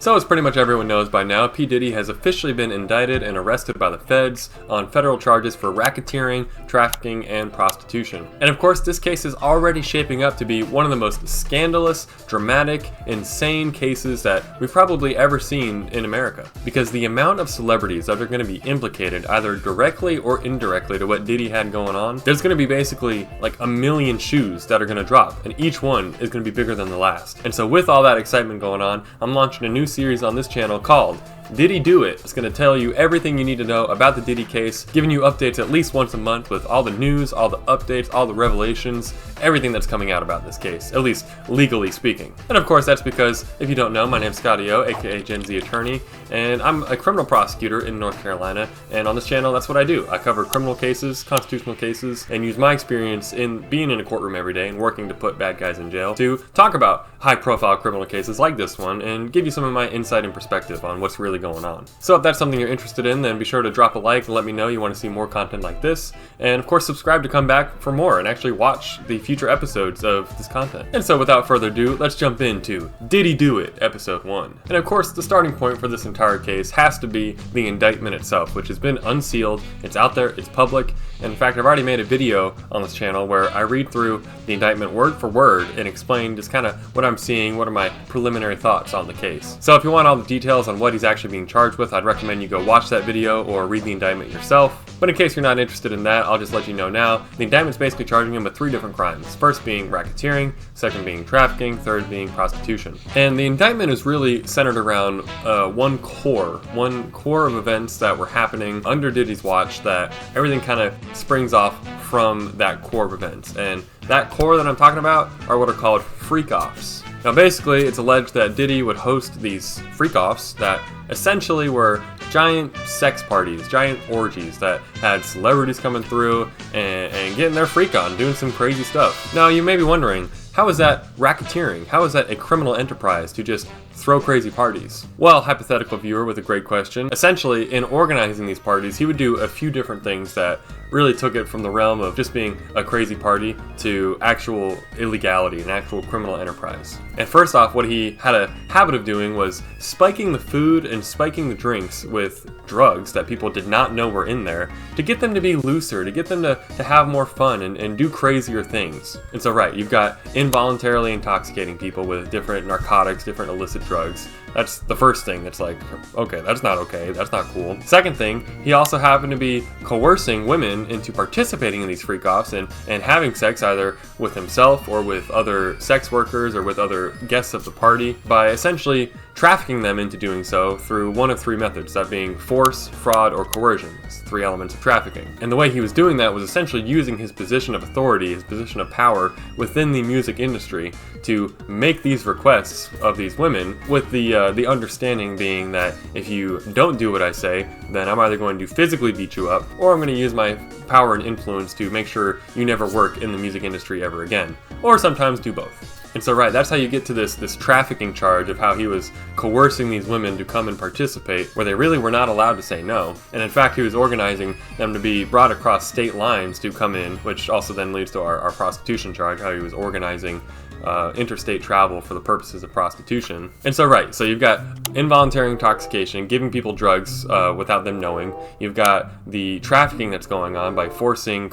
So as pretty much everyone knows by now, P Diddy has officially been indicted and arrested by the feds on federal charges for racketeering, trafficking, and prostitution. And of course, this case is already shaping up to be one of the most scandalous, dramatic, insane cases that we've probably ever seen in America. Because the amount of celebrities that are going to be implicated either directly or indirectly to what Diddy had going on, there's going to be basically like a million shoes that are going to drop, and each one is going to be bigger than the last. And so with all that excitement going on, I'm launching a new series on this channel called Diddy Do It. It's going to tell you everything you need to know about the Diddy case, giving you updates at least once a month with all the news, all the updates, all the revelations, everything that's coming out about this case, at least legally speaking. And of course, that's because, if you don't know, my name's Scotty O, aka Gen Z Attorney, and I'm a criminal prosecutor in North Carolina, and on this channel, that's what I do. I cover criminal cases, constitutional cases, and use my experience in being in a courtroom every day and working to put bad guys in jail to talk about high-profile criminal cases like this one and give you some of my insight and perspective on what's really going on. So if that's something you're interested in, then be sure to drop a like and let me know you want to see more content like this, and of course subscribe to come back for more and actually watch the future episodes of this content. And so without further ado, let's jump into Diddy Do It, episode 1. And of course, the starting point for this entire case has to be the indictment itself, which has been unsealed, it's out there, it's public, and in fact I've already made a video on this channel where I read through the indictment word for word and explain just kind of what I'm seeing, what are my preliminary thoughts on the case. So if you want all the details on what he's actually being charged with, I'd recommend you go watch that video or read the indictment yourself. But in case you're not interested in that, I'll just let you know now. The indictment's basically charging him with 3 different crimes. First being racketeering, second being trafficking, third being prostitution. And the indictment is really centered around one core of events that were happening under Diddy's watch, that everything kind of springs off from that core of events. And that core that I'm talking about are what are called freak-offs. Now basically, it's alleged that Diddy would host these freak-offs that essentially were giant sex parties, giant orgies that had celebrities coming through and getting their freak on, doing some crazy stuff. Now you may be wondering, how is that racketeering? How is that a criminal enterprise to just throw crazy parties? Well, hypothetical viewer with a great question. Essentially, in organizing these parties, he would do a few different things that really took it from the realm of just being a crazy party to actual illegality, an actual criminal enterprise. And first off, what he had a habit of doing was spiking the food and spiking the drinks with drugs that people did not know were in there to get them to be looser, to get them to have more fun and do crazier things. And so right, you've got involuntarily intoxicating people with different narcotics, different illicit drugs. That's the first thing that's like, okay, that's not cool. Second thing, he also happened to be coercing women into participating in these freak-offs and having sex either with himself or with other sex workers or with other guests of the party by essentially trafficking them into doing so through one of 3 methods, that being force, fraud, or coercion. It's 3 elements of trafficking. And the way he was doing that was essentially using his position of authority, his position of power within the music industry to make these requests of these women, with the understanding being that if you don't do what I say, then I'm either going to physically beat you up, or I'm going to use my power and influence to make sure you never work in the music industry ever again, or sometimes do both. And so right, that's how you get to this trafficking charge of how he was coercing these women to come and participate where they really were not allowed to say no. And in fact, he was organizing them to be brought across state lines to come in, which also then leads to our prostitution charge, how he was organizing interstate travel for the purposes of prostitution. And so right, so you've got involuntary intoxication, giving people drugs without them knowing. You've got the trafficking that's going on by coercing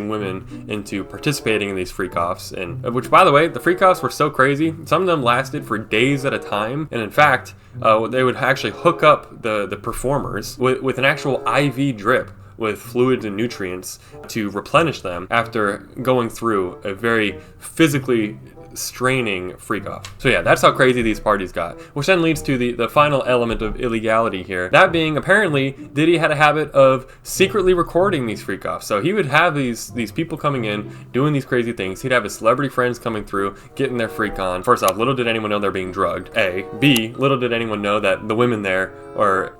women into participating in these freak-offs, and which, by the way, the freak-offs were so crazy, some of them lasted for days at a time, and in fact, they would actually hook up the performers with an actual IV drip with fluids and nutrients to replenish them after going through a very physically straining freak-off. So yeah, that's how crazy these parties got, which then leads to the final element of illegality here, that being apparently Diddy had a habit of secretly recording these freak-offs. So he would have these people coming in doing these crazy things. He'd have his celebrity friends coming through getting their freak on. First off, little did anyone know they're being drugged, A. B, little did anyone know that the women there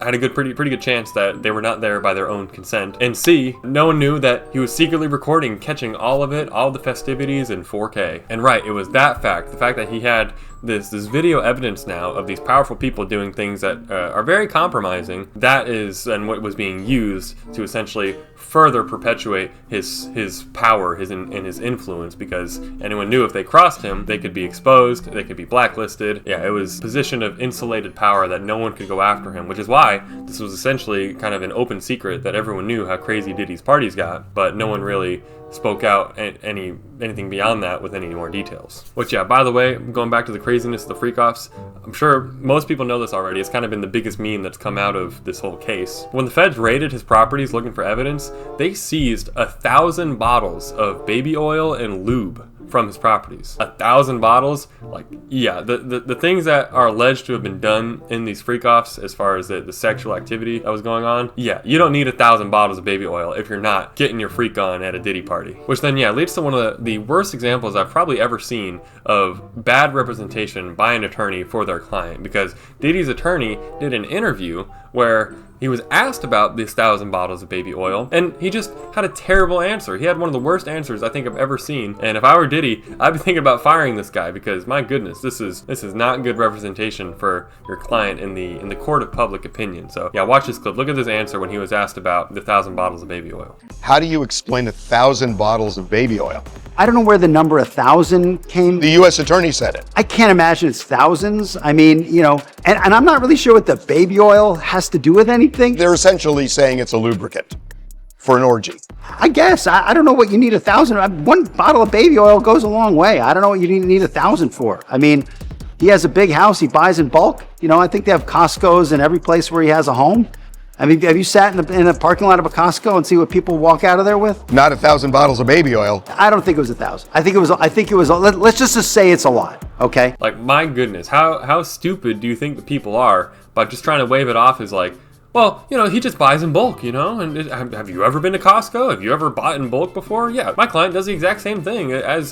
had a pretty good chance that they were not there by their own consent. And C, no one knew that he was secretly recording, catching all of it, all the festivities in 4K. And right, it was that fact, the fact that he had this video evidence now of these powerful people doing things that are very compromising. That is and what was being used to essentially further perpetuate his power, his influence, because anyone knew if they crossed him, they could be exposed, they could be blacklisted. Yeah, it was a position of insulated power that no one could go after him, which is why this was essentially kind of an open secret that everyone knew how crazy Diddy's parties got, but no one really spoke out anything beyond that with any more details. Which, yeah, by the way, going back to the craziness of the freak-offs, I'm sure most people know this already. It's kind of been the biggest meme that's come out of this whole case. When the feds raided his properties looking for evidence, they seized 1,000 bottles of baby oil and lube from his properties. 1,000 bottles? Like, yeah, the things that are alleged to have been done in these freak-offs as far as the sexual activity that was going on, yeah, you don't need 1,000 bottles of baby oil if you're not getting your freak on at a Diddy party. Which then, yeah, leads to one of the worst examples I've probably ever seen of bad representation by an attorney for their client, because Diddy's attorney did an interview where he was asked about this 1,000 bottles of baby oil, and he just had a terrible answer. He had one of the worst answers I think I've ever seen. And if I were Diddy, I'd be thinking about firing this guy, because my goodness, this is not good representation for your client in the court of public opinion. So yeah, watch this clip. Look at this answer when he was asked about the 1,000 bottles of baby oil. How do you explain 1,000 bottles of baby oil? I don't know where the number 1,000 came. The U.S. attorney said it. I can't imagine it's thousands. I mean, you know, and I'm not really sure what the baby oil has to do with anything. They're essentially saying it's a lubricant for an orgy. I guess. I don't know what you need 1,000. One bottle of baby oil goes a long way. I don't know what you need 1,000 for. I mean, he has a big house. He buys in bulk. You know, I think they have Costco's in every place where he has a home. I mean, have you sat in the parking lot of a Costco and see what people walk out of there with? Not 1,000 bottles of baby oil. I don't think it was 1,000. I think it was. Let's just say it's a lot. Okay. Like, my goodness, how stupid do you think the people are by just trying to wave it off as like, well, you know, he just buys in bulk, you know? And have you ever been to Costco? Have you ever bought in bulk before? Yeah, my client does the exact same thing as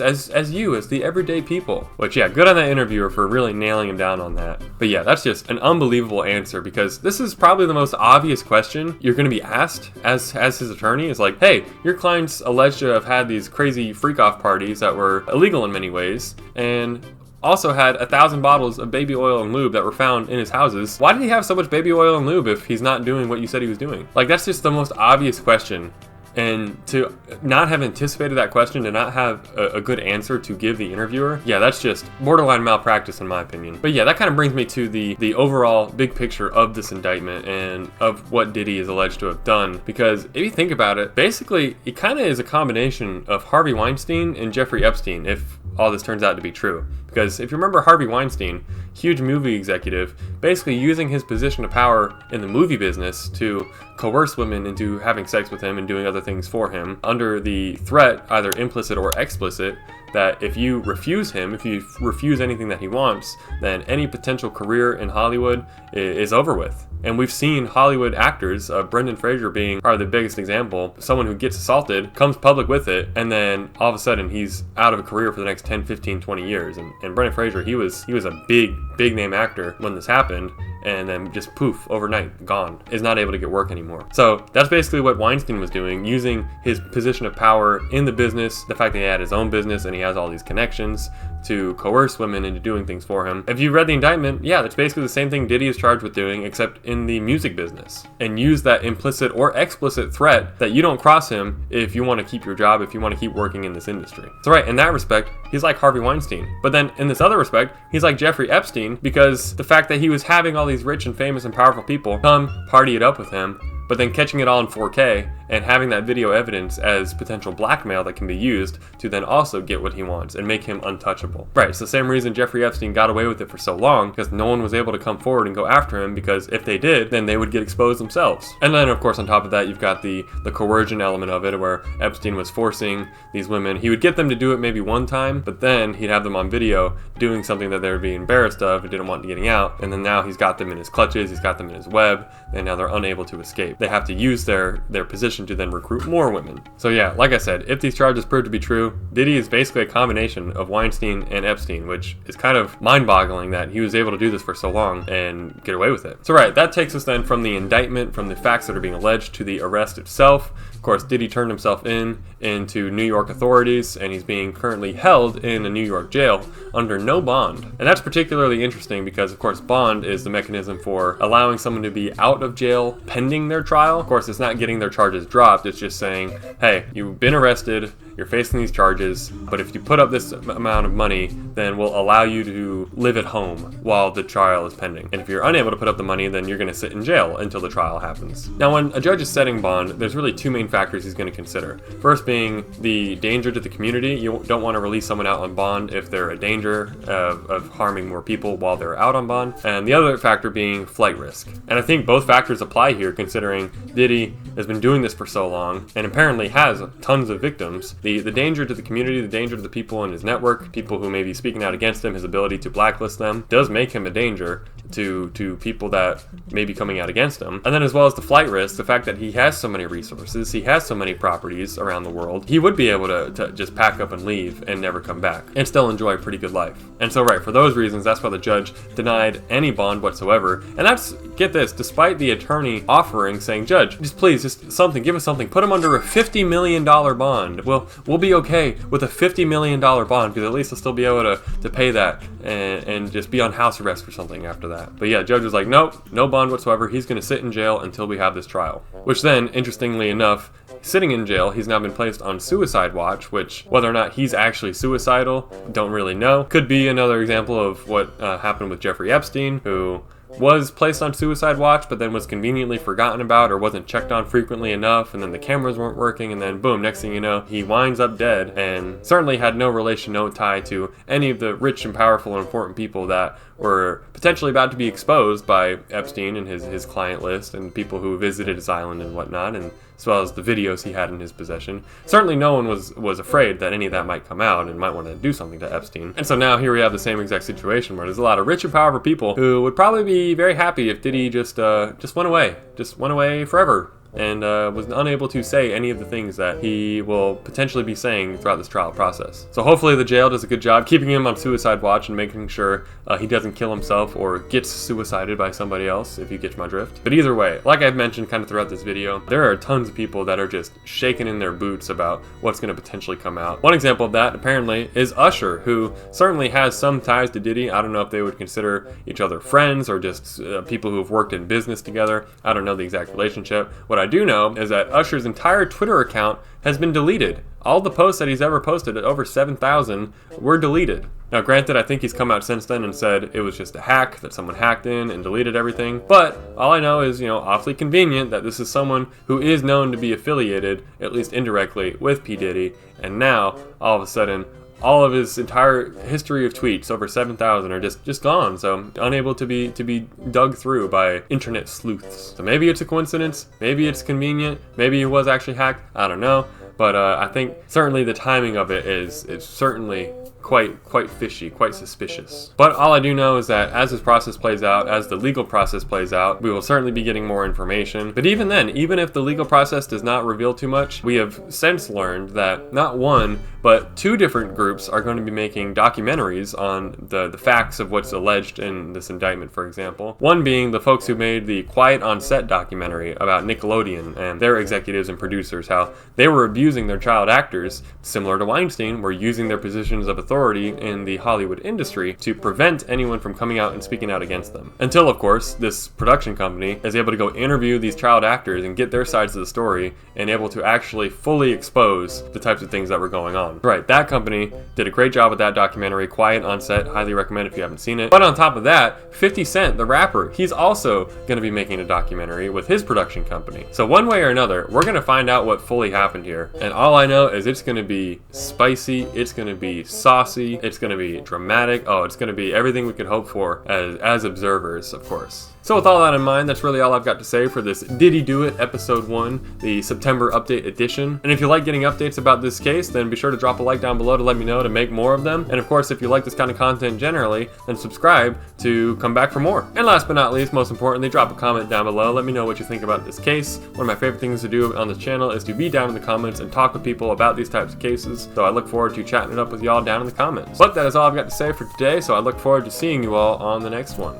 you, as the everyday people. Which, yeah, good on that interviewer for really nailing him down on that. But yeah, that's just an unbelievable answer, because this is probably the most obvious question you're going to be asked as his attorney. Is like, hey, your client's alleged to have had these crazy freak-off parties that were illegal in many ways, and also had 1,000 bottles of baby oil and lube that were found in his houses. Why did he have so much baby oil and lube if he's not doing what you said he was doing? Like, that's just the most obvious question. And to not have anticipated that question, to not have a good answer to give the interviewer, yeah, that's just borderline malpractice in my opinion. But yeah, that kind of brings me to the overall big picture of this indictment and of what Diddy is alleged to have done. Because if you think about it, basically, it kind of is a combination of Harvey Weinstein and Jeffrey Epstein, if all this turns out to be true. Because if you remember Harvey Weinstein, huge movie executive, basically using his position of power in the movie business to coerce women into having sex with him and doing other things for him under the threat, either implicit or explicit, that if you refuse him, if you refuse anything that he wants, then any potential career in Hollywood is over with. And we've seen Hollywood actors, Brendan Fraser being probably the biggest example, someone who gets assaulted, comes public with it, and then all of a sudden he's out of a career for the next 10, 15, 20 years. And Brendan Fraser, he was a big name actor when this happened, and then just poof, overnight, gone, is not able to get work anymore. So that's basically what Weinstein was doing, using his position of power in the business, the fact that he had his own business and he has all these connections, to coerce women into doing things for him. If you read the indictment, yeah, that's basically the same thing Diddy is charged with doing, except in the music business, and use that implicit or explicit threat that you don't cross him if you want to keep your job, if you want to keep working in this industry. So right, in that respect, he's like Harvey Weinstein. But then in this other respect, he's like Jeffrey Epstein, because the fact that he was having all these rich and famous and powerful people come party it up with him, but then catching it all in 4K and having that video evidence as potential blackmail that can be used to then also get what he wants and make him untouchable. Right, it's the same reason Jeffrey Epstein got away with it for so long, because no one was able to come forward and go after him, because if they did, then they would get exposed themselves. And then of course on top of that, you've got the coercion element of it, where Epstein was forcing these women. He would get them to do it maybe one time, but then he'd have them on video doing something that they would be embarrassed of and didn't want getting out, and then now he's got them in his clutches, he's got them in his web, and now they're unable to escape. They have to use their position to then recruit more women. So yeah, like I said, if these charges prove to be true, Diddy is basically a combination of Weinstein and Epstein, which is kind of mind-boggling that he was able to do this for so long and get away with it. So right, that takes us then from the indictment, from the facts that are being alleged, to the arrest itself, course, Diddy turned himself into New York authorities, and he's being currently held in a New York jail under no bond. And that's particularly interesting because, of course, bond is the mechanism for allowing someone to be out of jail pending their trial. Of course, it's not getting their charges dropped. It's just saying, hey, you've been arrested, you're facing these charges, but if you put up this amount of money, then we'll allow you to live at home while the trial is pending. And if you're unable to put up the money, then you're going to sit in jail until the trial happens. Now, when a judge is setting bond, there's really two main factors he's going to consider. First being the danger to the community. You don't want to release someone out on bond if they're a danger of harming more people while they're out on bond. And the other factor being flight risk. And I think both factors apply here, considering Diddy has been doing this for so long and apparently has tons of victims. The danger to the community, the danger to the people in his network, people who may be speaking out against him, his ability to blacklist them, does make him a danger to people that may be coming out against him. And then as well as the flight risk, the fact that he has so many resources, he has so many properties around the world, he would be able to just pack up and leave and never come back and still enjoy a pretty good life. And so right, for those reasons, that's why the judge denied any bond whatsoever. And that's, get this, despite the attorney offering, saying, Judge, just something, give us something, put him under a $50 million bond. We'll be okay with a $50 million bond because at least he'll still be able to pay that and just be on house arrest or something after that. But yeah, judge was like, nope, no bond whatsoever. He's going to sit in jail until we have this trial. Which then, interestingly enough, sitting in jail, he's now been placed on suicide watch, which whether or not he's actually suicidal, don't really know. Could be another example of what happened with Jeffrey Epstein, who was placed on suicide watch but then was conveniently forgotten about or wasn't checked on frequently enough, and then the cameras weren't working, and then boom, next thing you know, he winds up dead, and certainly had no relation, no tie to any of the rich and powerful and important people that were potentially about to be exposed by Epstein and his client list and people who visited his island and whatnot, and as well as the videos he had in his possession. Certainly no one was afraid that any of that might come out and might want to do something to Epstein. And so now here we have the same exact situation where there's a lot of rich and powerful people who would probably be very happy if Diddy just went away forever, and was unable to say any of the things that he will potentially be saying throughout this trial process. So hopefully the jail does a good job keeping him on suicide watch and making sure he doesn't kill himself or gets suicided by somebody else, if you get my drift. But either way, like I've mentioned kind of throughout this video, there are tons of people that are just shaking in their boots about what's going to potentially come out. One example of that apparently is Usher, who certainly has some ties to Diddy. I don't know if they would consider each other friends or just people who have worked in business together. I don't know the exact relationship. What I do know is that Usher's entire Twitter account has been deleted. All the posts that he's ever posted, at over 7,000, were deleted. Now granted, I think he's come out since then and said it was just a hack, that someone hacked in and deleted everything. But all I know is, awfully convenient that this is someone who is known to be affiliated, at least indirectly, with P Diddy, and now, all of a sudden, all of his entire history of tweets, over 7,000, are just gone, so unable to be dug through by internet sleuths. So maybe it's a coincidence, maybe it's convenient, maybe he was actually hacked, I don't know. But I think certainly the timing of it is certainly quite fishy, quite suspicious. But all I do know is that as this process plays out, as the legal process plays out, we will certainly be getting more information. But even then, even if the legal process does not reveal too much, we have since learned that not one, but two different groups are going to be making documentaries on the facts of what's alleged in this indictment, for example. One being the folks who made the Quiet on Set documentary about Nickelodeon and their executives and producers, how they were abusing their child actors, similar to Weinstein, were using their positions of authority in the Hollywood industry to prevent anyone from coming out and speaking out against them. Until, of course, this production company is able to go interview these child actors and get their sides of the story and able to actually fully expose the types of things that were going on. Right, that company did a great job with that documentary, Quiet on Set, highly recommend if you haven't seen it. But on top of that, 50 Cent, the rapper, he's also going to be making a documentary with his production company. So one way or another, we're going to find out what fully happened here. And all I know is it's going to be spicy, it's going to be saucy, it's going to be dramatic. Oh, it's going to be everything we could hope for as observers, of course. So with all that in mind, that's really all I've got to say for this Did He Do It Episode 1, the September update edition. And if you like getting updates about this case, then be sure to drop a like down below to let me know to make more of them. And of course, if you like this kind of content generally, then subscribe to come back for more. And last but not least, most importantly, drop a comment down below. Let me know what you think about this case. One of my favorite things to do on this channel is to be down in the comments and talk with people about these types of cases. So I look forward to chatting it up with y'all down in the comments. But that is all I've got to say for today, so I look forward to seeing you all on the next one.